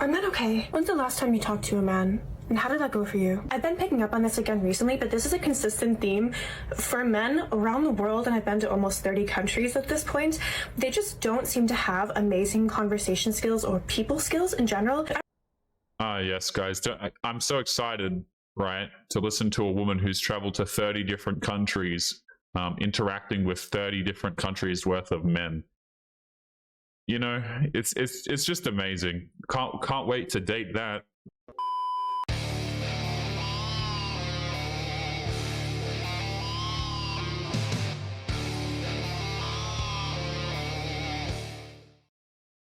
Are men okay? When's the last time you talked to a man? And how did that go for you? I've been picking up on this again recently, but this is a consistent theme for men around the world, and I've been to almost 30 countries at this point. They just don't seem to have amazing conversation skills or people skills in general. Yes, guys. I'm so excited, right, to listen to a woman who's traveled to 30 different countries, interacting with 30 different countries worth of men. You know, it's just amazing. Can't wait to date that.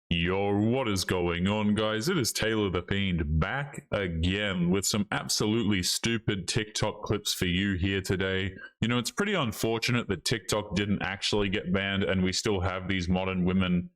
Yo, what is going on, guys? It is Taylor the Fiend back again with some absolutely stupid TikTok clips for you here today. You know, it's pretty unfortunate that TikTok didn't actually get banned and we still have these modern women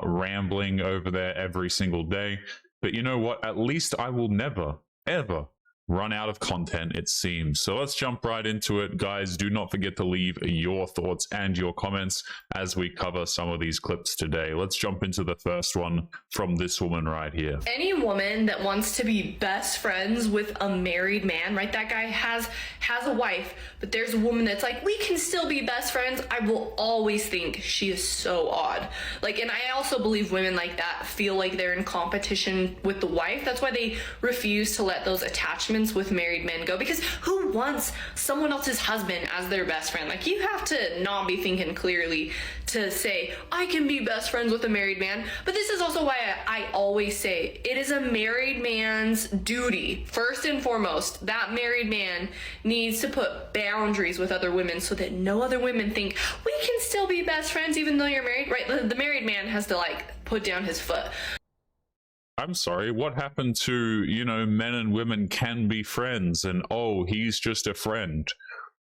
rambling over there every single day. But you know what? At least I will never, ever run out of content, it seems. So let's jump right into it, guys. Do not forget to leave your thoughts and your comments as we cover some of these clips today. Let's jump into the first one from this woman right here. Any woman that wants to be best friends with a married man, right? That guy has a wife, but there's a woman that's like, we can still be best friends. I will always think she is so odd. Like, and I also believe women like that feel like they're in competition with the wife. That's why they refuse to let those attachments with married men go, because who wants someone else's husband as their best friend? Like, you have to not be thinking clearly to say, I can be best friends with a married man. But this is also why I always say it is a married man's duty, first and foremost. That married man needs to put boundaries with other women so that no other women think we can still be best friends even though you're married, right? The married man has to like put down his foot. I'm sorry, what happened to, you know, men and women can be friends and, oh, he's just a friend?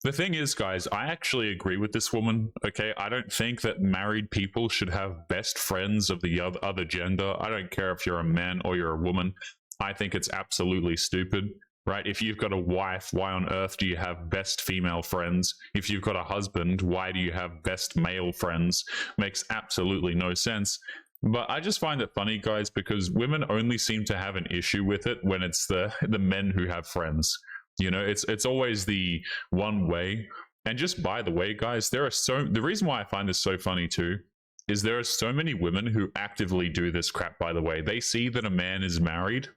The thing is, guys, I actually agree with this woman, okay? I don't think that married people should have best friends of the other gender. I don't care if you're a man or you're a woman. I think it's absolutely stupid, right? If you've got a wife, why on earth do you have best female friends? If you've got a husband, why do you have best male friends? Makes absolutely no sense. But I just find it funny, guys, because women only seem to have an issue with it when it's the men who have friends. You know, it's always the one way. And just by the way, guys, the reason why I find this so funny too is there are so many women who actively do this crap, by the way. They see that a man is married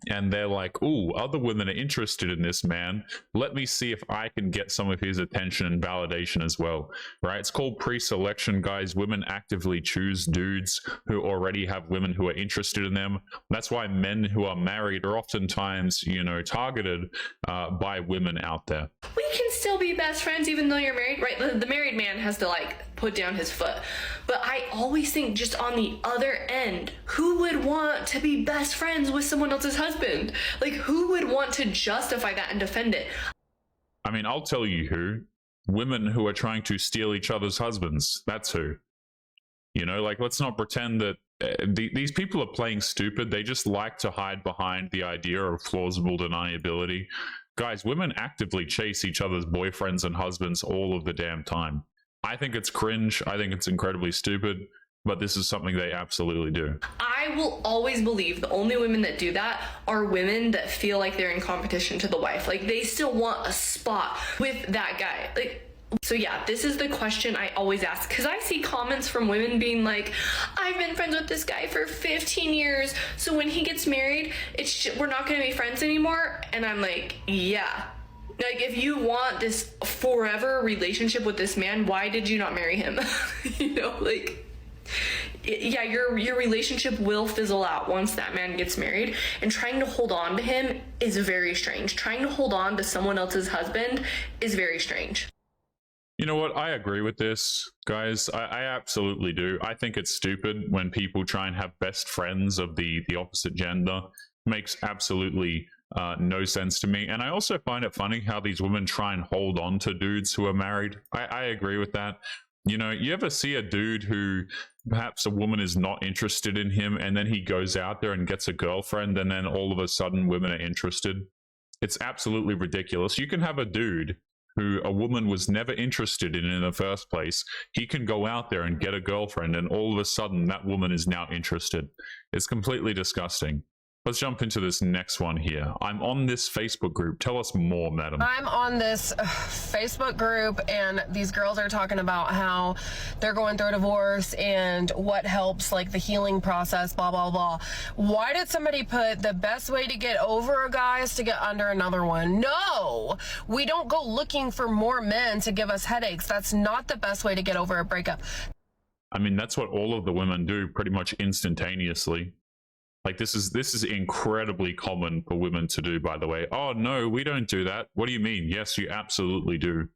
and they're like, ooh, other women are interested in this man. Let me see if I can get some of his attention and validation as well, right? It's called pre-selection, guys. Women actively choose dudes who already have women who are interested in them. That's why men who are married are oftentimes, you know, targeted by women out there. We can still be best friends even though you're married, right? The married man has to like put down his foot. But I always think, just on the other end, who would want to be best friends with someone else's husband? Like, who would want to justify that and defend it? I mean, I'll tell you who. Women who are trying to steal each other's husbands. That's who. You know, like, let's not pretend that these people are playing stupid. They just like to hide behind the idea of plausible deniability. Guys, women actively chase each other's boyfriends and husbands all of the damn time. I think it's cringe. I think it's incredibly stupid, but this is something they absolutely do. I will always believe the only women that do that are women that feel like they're in competition to the wife. Like, they still want a spot with that guy. Like, so yeah, this is the question I always ask, because I see comments from women being like, I've been friends with this guy for 15 years, so when he gets married, we're not going to be friends anymore. And I'm like, yeah. Like, if you want this forever relationship with this man, why did you not marry him? You know, like, yeah, your relationship will fizzle out once that man gets married, and trying to hold on to him is very strange. Trying to hold on to someone else's husband is very strange. You know what? I agree with this, guys. I absolutely do. I think it's stupid when people try and have best friends of the opposite gender. Makes absolutely no sense to me. And I also find it funny how these women try and hold on to dudes who are married. I agree with that. You know, you ever see a dude who perhaps a woman is not interested in him, and then he goes out there and gets a girlfriend, and then all of a sudden women are interested? It's absolutely ridiculous. You can have a dude who a woman was never interested in the first place. He can go out there and get a girlfriend, and all of a sudden that woman is now interested. It's completely disgusting. Let's jump into this next one here. I'm on this Facebook group. Tell us more, madam. I'm on this Facebook group, and these girls are talking about how they're going through a divorce and what helps, like the healing process, blah, blah, blah. Why did somebody put the best way to get over a guy is to get under another one? No, we don't go looking for more men to give us headaches. That's not the best way to get over a breakup. I mean, that's what all of the women do pretty much instantaneously. Like, this is incredibly common for women to do, by the way. Oh, no, we don't do that. What do you mean? Yes, you absolutely do.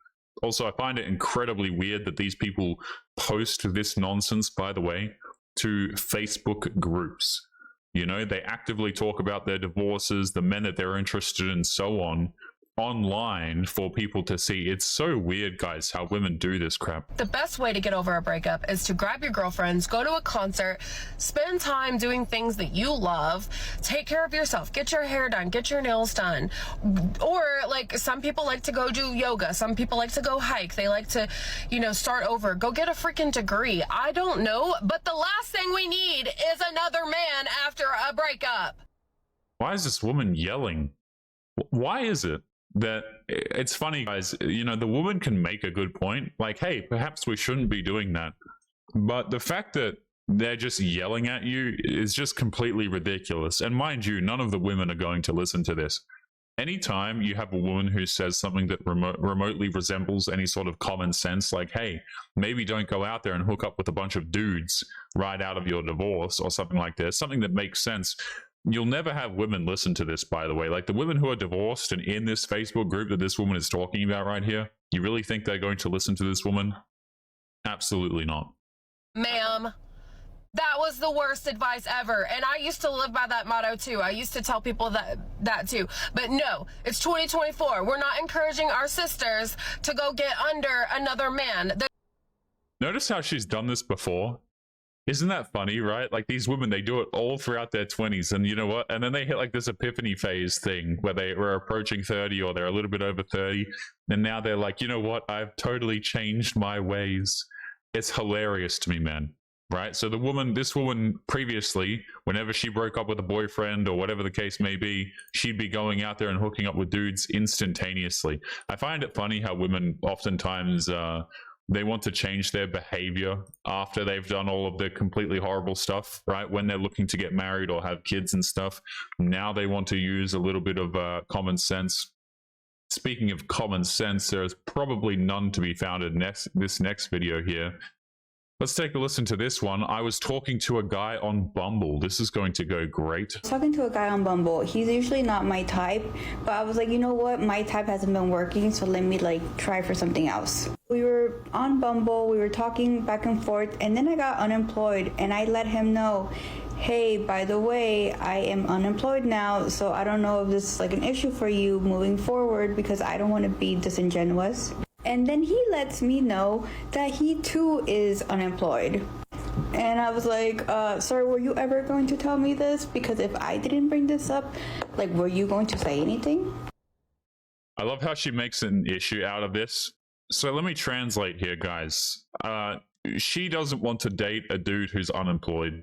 Also, I find it incredibly weird that these people post this nonsense, by the way, to Facebook groups. You know, they actively talk about their divorces, the men that they're interested in, so on, online for people to see. It's so weird, guys, how women do this crap. The best way to get over a breakup is to grab your girlfriends, go to a concert, spend time doing things that you love, take care of yourself, get your hair done, get your nails done. Or like some people like to go do yoga, some people like to go hike, they like to, you know, start over, go get a freaking degree. I don't know, but the last thing we need is another man after a breakup. Why is this woman yelling? Why is it that it's funny, guys? You know, the woman can make a good point, like, hey, perhaps we shouldn't be doing that, but the fact that they're just yelling at you is just completely ridiculous. And mind you, none of the women are going to listen to this. Anytime you have a woman who says something that remotely resembles any sort of common sense, like, hey, maybe don't go out there and hook up with a bunch of dudes right out of your divorce or something like this, something that makes sense, you'll never have women listen to this, by the way. Like, the women who are divorced and in this Facebook group that this woman is talking about right here, you really think they're going to listen to this woman? Absolutely not. Ma'am, that was the worst advice ever. And I used to live by that motto too. I used to tell people that too. But no, it's 2024. We're not encouraging our sisters to go get under another man. Notice how she's done this before? Isn't that funny, right? Like, these women, they do it all throughout their 20s, and you know what? And then they hit like this epiphany phase thing where they were approaching 30 or they're a little bit over 30, and now they're like, you know what? I've totally changed my ways. It's hilarious to me, man. Right? So this woman previously, whenever she broke up with a boyfriend or whatever the case may be, she'd be going out there and hooking up with dudes instantaneously. I find it funny how women oftentimes they want to change their behavior after they've done all of the completely horrible stuff, right? When they're looking to get married or have kids and stuff, now they want to use a little bit of common sense. Speaking of common sense, there's probably none to be found in this next video here. Let's take a listen to this one. I was talking to a guy on Bumble. This is going to go great. Talking to a guy on Bumble. He's usually not my type, but I was like, you know what? My type hasn't been working, so let me like try for something else. We were on Bumble, we were talking back and forth, and then I got unemployed, and I let him know, hey, by the way, I am unemployed now, so I don't know if this is like an issue for you moving forward, because I don't want to be disingenuous. And then he lets me know that he too is unemployed. And I was like, sir, were you ever going to tell me this? Because if I didn't bring this up, like, were you going to say anything? I love how she makes an issue out of this. So let me translate here, guys. She doesn't want to date a dude who's unemployed,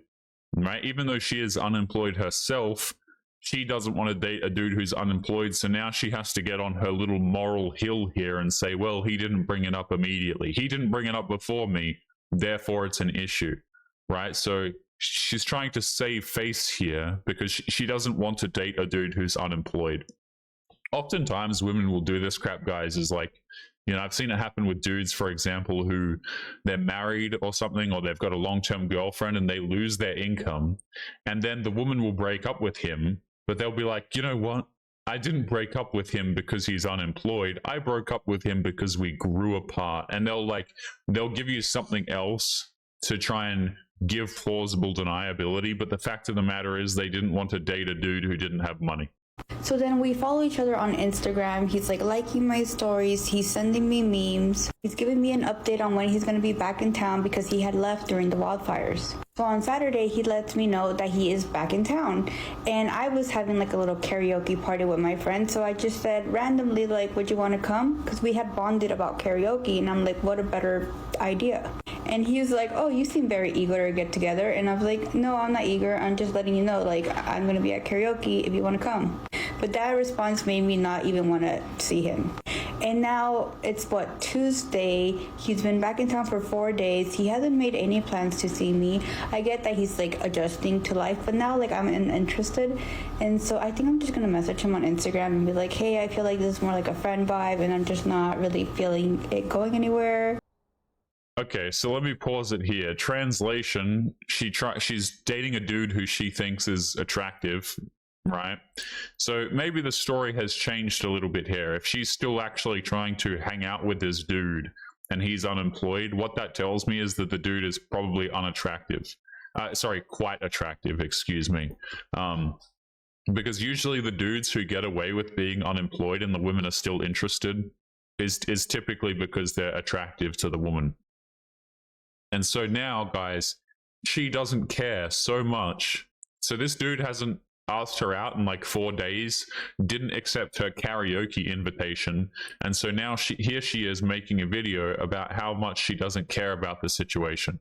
right? Even though she is unemployed herself, she doesn't want to date a dude who's unemployed, so now she has to get on her little moral hill here and say, well, he didn't bring it up immediately. He didn't bring it up before me, therefore it's an issue, right? So she's trying to save face here because she doesn't want to date a dude who's unemployed. Oftentimes, women will do this crap, guys, is like, you know, I've seen it happen with dudes, for example, who they're married or something, or they've got a long-term girlfriend and they lose their income, and then the woman will break up with him. But they'll be like, you know what? I didn't break up with him because he's unemployed. I broke up with him because we grew apart. And they'll give you something else to try and give plausible deniability. But the fact of the matter is they didn't want to date a dude who didn't have money. So then we follow each other on Instagram. He's like liking my stories. He's sending me memes. He's giving me an update on when he's going to be back in town because he had left during the wildfires. So on Saturday, he lets me know that he is back in town. And I was having like a little karaoke party with my friends. So I just said randomly, like, would you want to come? Because we had bonded about karaoke. And I'm like, what a better idea. And he was like, oh, you seem very eager to get together. And I was like, no, I'm not eager. I'm just letting you know, like, I'm going to be at karaoke if you want to come. But that response made me not even want to see him. And now it's Tuesday. He's been back in town for 4 days. He hasn't made any plans to see me. I get that he's like adjusting to life, but now like I'm interested. And so I think I'm just going to message him on Instagram and be like, hey, I feel like this is more like a friend vibe and I'm just not really feeling it going anywhere. Okay, so let me pause it here. Translation, she's dating a dude who she thinks is attractive, right? So maybe the story has changed a little bit here. If she's still actually trying to hang out with this dude and he's unemployed, what that tells me is that the dude is probably unattractive. Quite attractive, excuse me. Because usually the dudes who get away with being unemployed and the women are still interested is typically because they're attractive to the woman. And so now, guys, she doesn't care so much. So this dude hasn't asked her out in like 4 days, didn't accept her karaoke invitation. And so now here she is making a video about how much she doesn't care about the situation.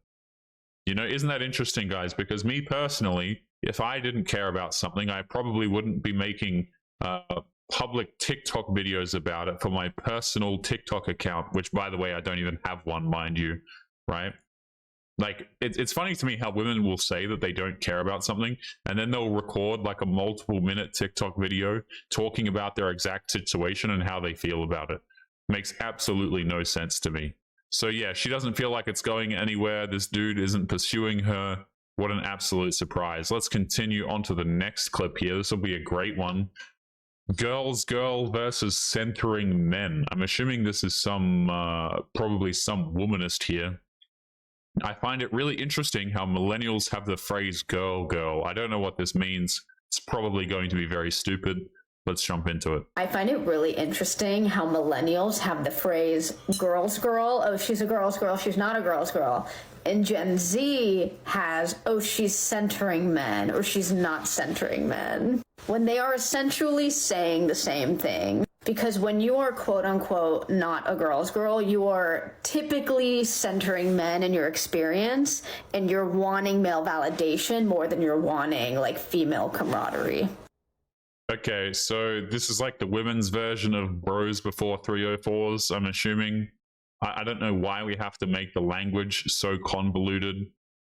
You know, isn't that interesting, guys? Because me personally, if I didn't care about something, I probably wouldn't be making public TikTok videos about it for my personal TikTok account, which, by the way, I don't even have one, mind you, right? Like, it's funny to me how women will say that they don't care about something, and then they'll record like a multiple-minute TikTok video talking about their exact situation and how they feel about it. Makes absolutely no sense to me. So yeah, she doesn't feel like it's going anywhere. This dude isn't pursuing her. What an absolute surprise. Let's continue on to the next clip here. This will be a great one. Girls girl versus centering men. I'm assuming this is probably some womanist here. I find it really interesting how millennials have the phrase girl girl. I don't know what this means. It's probably going to be very stupid. Let's jump into it. I find it really interesting how millennials have the phrase girl's girl. Oh, she's a girl's girl. She's not a girl's girl. And Gen Z has, oh, she's centering men or she's not centering men, when they are essentially saying the same thing. Because when you are quote unquote not a girl's girl, you are typically centering men in your experience and you're wanting male validation more than you're wanting like female camaraderie. Okay, so this is like the women's version of bros before 304s, I'm assuming. I don't know why we have to make the language so convoluted,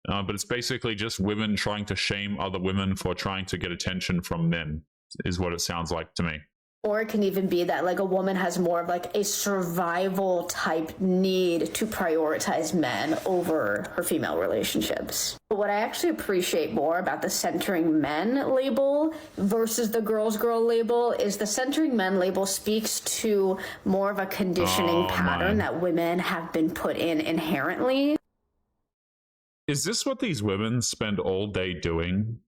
but it's basically just women trying to shame other women for trying to get attention from men, is what it sounds like to me. Or it can even be that like a woman has more of like a survival type need to prioritize men over her female relationships. But what I actually appreciate more about the centering men label versus the girls girl label is the centering men label speaks to more of a conditioning pattern that women have been put in inherently. Is this what these women spend all day doing?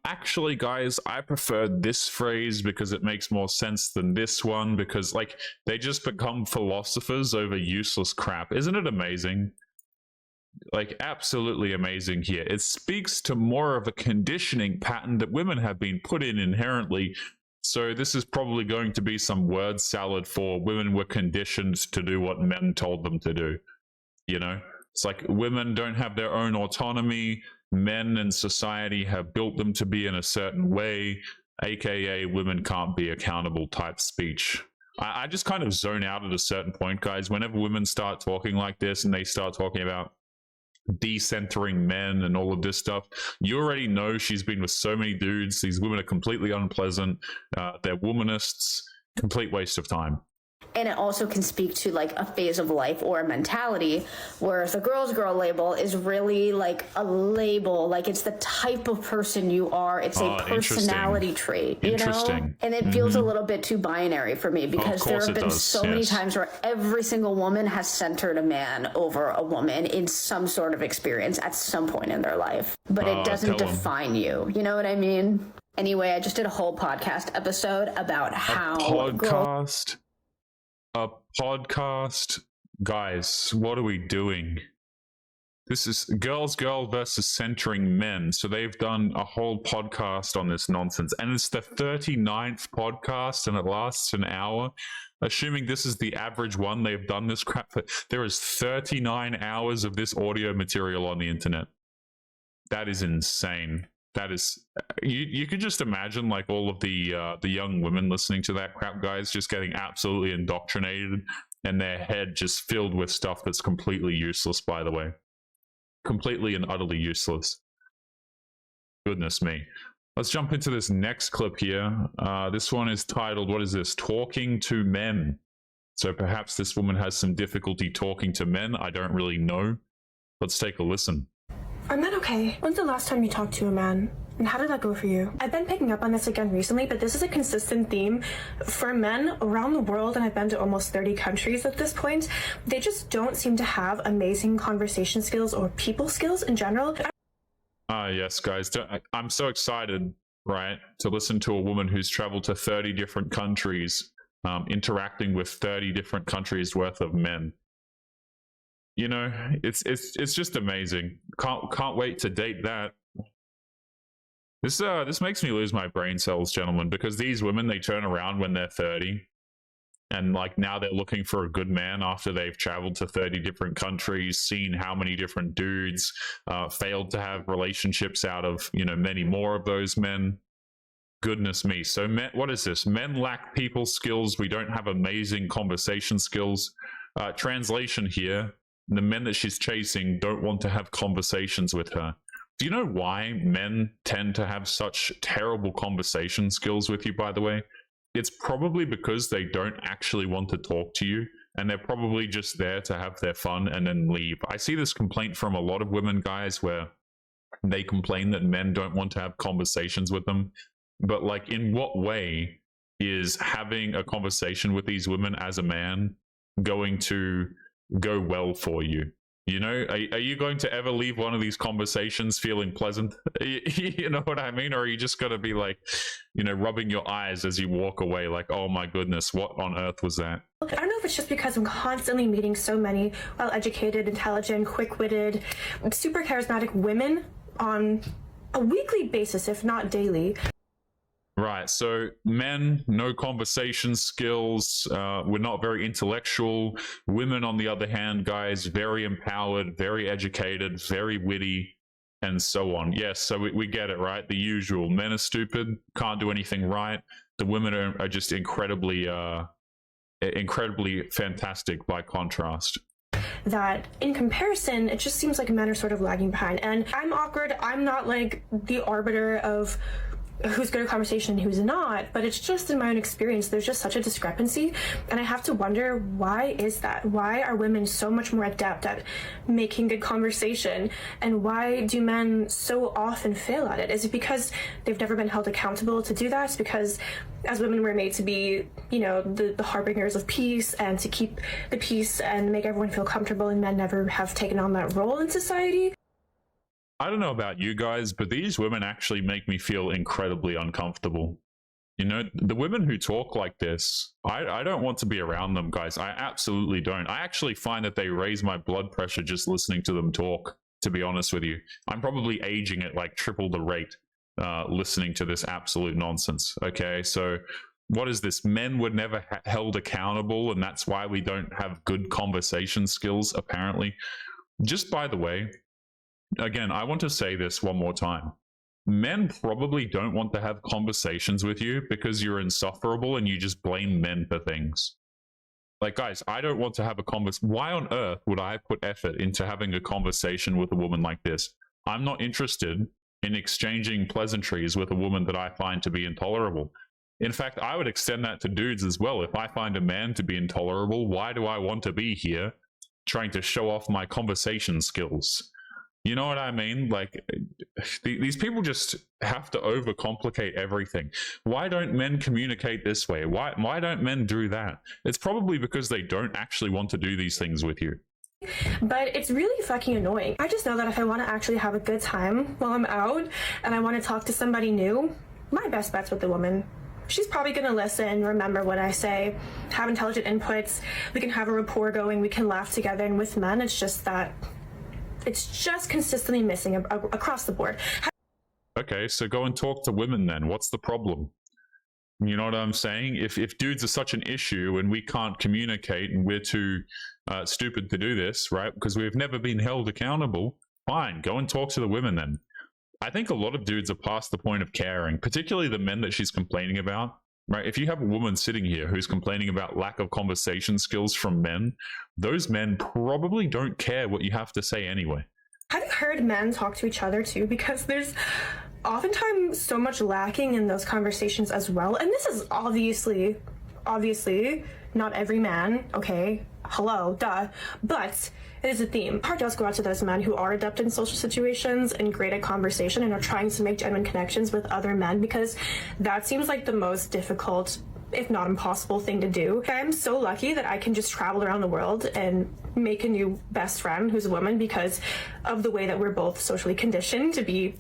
Actually, guys, I prefer this phrase because it makes more sense than this one, because like they just become philosophers over useless crap. Isn't it amazing? Like, absolutely amazing here. It speaks to more of a conditioning pattern that women have been put in inherently. So this is probably going to be some word salad for women were conditioned to do what men told them to do. You know, it's like women don't have their own autonomy. Men in society have built them to be in a certain way, aka women can't be accountable type speech. I just kind of zone out at a certain point, guys. Whenever women start talking like this and they start talking about decentering men and all of this stuff, you already know she's been with so many dudes. These women are completely unpleasant. They're womanists. Complete waste of time. And it also can speak to like a phase of life or a mentality, whereas the girls girl label is really like a label, like it's the type of person you are. It's a personality trait, you know? And it feels a little bit too binary for me, because there have been so many times where every single woman has centered a man over a woman in some sort of experience at some point in their life, but it doesn't define you. You know what I mean? Anyway, I just did a whole podcast episode about how A podcast? Guys, what are we doing? This is girls versus centering men. So they've done a whole podcast on this nonsense, and it's the 39th podcast and it lasts an hour. Assuming this is the average one they've done this crap for, there is 39 hours of this audio material on the internet. That is insane. That is, you could just imagine like all of the young women listening to that crap, guys, just getting absolutely indoctrinated and their head just filled with stuff that's completely useless, by the way. Completely and utterly useless. Goodness me. Let's jump into this next clip here. This one is titled, what is this? Talking to Men. So perhaps this woman has some difficulty talking to men. I don't really know. Let's take a listen. Are men okay? When's the last time you talked to a man? And how did that go for you? I've been picking up on this again recently, but this is a consistent theme for men around the world, and I've been to almost 30 countries at this point. They just don't seem to have amazing conversation skills or people skills in general. Yes, guys. I'm so excited, right, to listen to a woman who's traveled to 30 different countries, interacting with 30 different countries worth of men. You know, it's just amazing. Can't wait to date that. This makes me lose my brain cells, gentlemen, because these women, they turn around when they're 30, and like now they're looking for a good man after they've traveled to 30 different countries, seen how many different dudes, failed to have relationships out of, you know, many more of those men. Goodness me. So men, what is this? Men lack people skills. We don't have amazing conversation skills. Translation here. The men that she's chasing don't want to have conversations with her. Do you know why men tend to have such terrible conversation skills with you, by the way? It's probably because they don't actually want to talk to you, and they're probably just there to have their fun and then leave. I see this complaint from a lot of women, guys, where they complain that men don't want to have conversations with them. But like, in what way is having a conversation with these women as a man going to go well for you? You know, are you going to ever leave one of these conversations feeling pleasant? You know what I mean? Or are you just going to be like, you know, rubbing your eyes as you walk away like, oh my goodness, what on earth was that? I don't know if it's just because I'm constantly meeting so many well-educated, intelligent, quick-witted, super charismatic women on a weekly basis, if not daily. Right, so men, no conversation skills, we're not very intellectual. Women, on the other hand, guys, very empowered, very educated, very witty, and so on. Yes, so we get it, right? The usual. Men are stupid, can't do anything right. The women are just incredibly fantastic by contrast. That in comparison, it just seems like men are sort of lagging behind. And I'm awkward. I'm not like the arbiter of who's good at conversation and who's not, but it's just in my own experience, there's just such a discrepancy, and I have to wonder, why is that? Why are women so much more adept at making good conversation, and why do men so often fail at it? Is it because they've never been held accountable to do that? It's because as women we're made to be, you know, the harbingers of peace and to keep the peace and make everyone feel comfortable, and men never have taken on that role in society? I don't know about you guys, but these women actually make me feel incredibly uncomfortable. You know, the women who talk like this, I don't want to be around them, guys. I absolutely don't. I actually find that they raise my blood pressure just listening to them talk, to be honest with you. I'm probably aging at like triple the rate listening to this absolute nonsense. Okay, so what is this? Men were never held accountable, and that's why we don't have good conversation skills, apparently. Just by the way, again, I want to say this one more time. Men probably don't want to have conversations with you because you're insufferable and you just blame men for things. Like, guys, I don't want to have a conversation. Why on earth would I put effort into having a conversation with a woman like this? I'm not interested in exchanging pleasantries with a woman that I find to be intolerable. In fact, I would extend that to dudes as well. If I find a man to be intolerable, why do I want to be here trying to show off my conversation skills? You know what I mean? Like, these people just have to overcomplicate everything. Why don't men communicate this way? Why don't men do that? It's probably because they don't actually want to do these things with you. But it's really fucking annoying. I just know that if I want to actually have a good time while I'm out and I want to talk to somebody new, my best bet's with the woman. She's probably going to listen, remember what I say, have intelligent inputs. We can have a rapport going, we can laugh together. And with men, it's just that It's just consistently missing across the board. Okay, so go and talk to women then. What's the problem? You know what I'm saying? If dudes are such an issue and we can't communicate and we're too stupid to do this, right? Because we've never been held accountable, fine, go and talk to the women then. I think a lot of dudes are past the point of caring, particularly the men that she's complaining about, right? If you have a woman sitting here who's complaining about lack of conversation skills from men, those men probably don't care what you have to say anyway. Have you heard men talk to each other too? Because there's oftentimes so much lacking in those conversations as well. And this is obviously not every man, okay? Hello, duh. But it is a theme. Heart does go out to those men who are adept in social situations and great at conversation and are trying to make genuine connections with other men, because that seems like the most difficult, if not impossible, thing to do. I'm so lucky that I can just travel around the world and make a new best friend who's a woman because of the way that we're both socially conditioned to be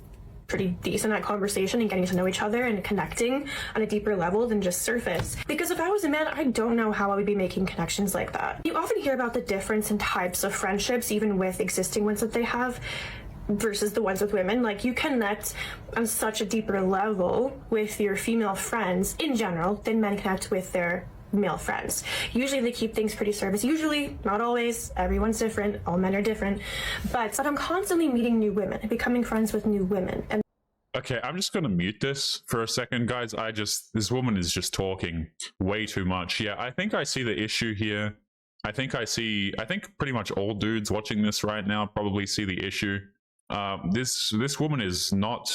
pretty decent at conversation and getting to know each other and connecting on a deeper level than just surface. Because if I was a man, I don't know how I would be making connections like that. You often hear about the difference in types of friendships, even with existing ones that they have, versus the ones with women. Like, you connect on such a deeper level with your female friends in general than men connect with their male friends. Usually they keep things pretty surface. Usually, not always. Everyone's different. All men are different. But I'm constantly meeting new women and becoming friends with new women. And okay, I'm just going to mute this for a second, guys. This woman is just talking way too much. Yeah, I think I see the issue here. I think pretty much all dudes watching this right now probably see the issue. This woman is not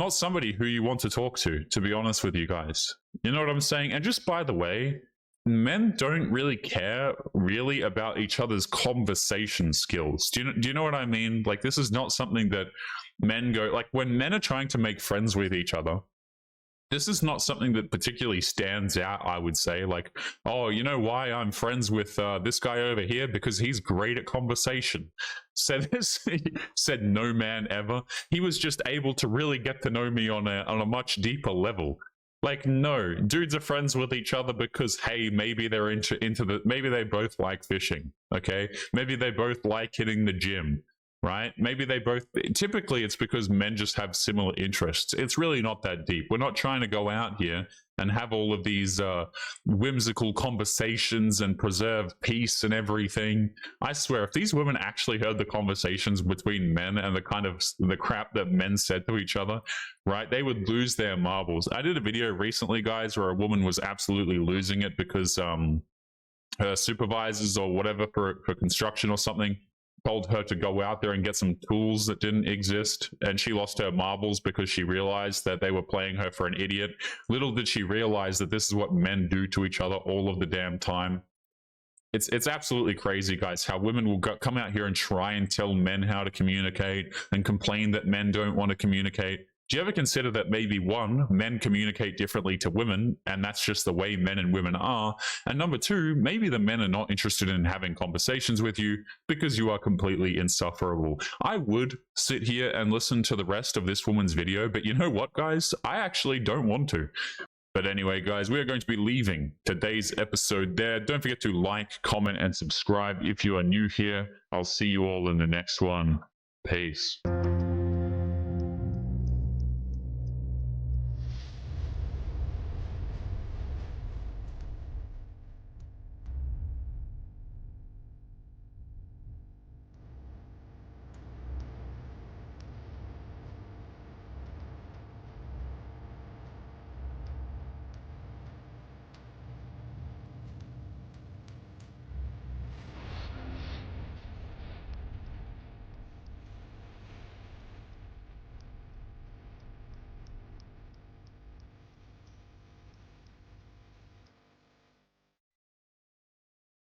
somebody who you want to talk to be honest with you guys. You know what I'm saying? And just by the way, men don't really care really about each other's conversation skills. Do you know what I mean? Like, this is not something that men go, like, when men are trying to make friends with each other, this is not something that particularly stands out, I would say. Like, oh, you know why I'm friends with this guy over here? Because he's great at conversation. Said no man ever. He was just able to really get to know me on a much deeper level. Like, no, dudes are friends with each other because, hey, maybe they're maybe they both like fishing, okay? Maybe they both like hitting the gym, right? Maybe they both, typically it's because men just have similar interests. It's really not that deep. We're not trying to go out here and have all of these whimsical conversations and preserve peace and everything. I swear, if these women actually heard the conversations between men and the crap that men said to each other, right, they would lose their marbles. I did a video recently, guys, where a woman was absolutely losing it because her supervisors or whatever for construction or something told her to go out there and get some tools that didn't exist, and she lost her marbles because she realized that they were playing her for an idiot. Little did she realize that this is what men do to each other all of the damn time. It's absolutely crazy, guys, how women will come out here and try and tell men how to communicate and complain that men don't want to communicate. Do you ever consider that maybe, one, men communicate differently to women, and that's just the way men and women are? And number two, maybe the men are not interested in having conversations with you because you are completely insufferable. I would sit here and listen to the rest of this woman's video, but you know what, guys? I actually don't want to. But anyway, guys, we are going to be leaving today's episode there. Don't forget to like, comment, and subscribe if you are new here. I'll see you all in the next one. Peace.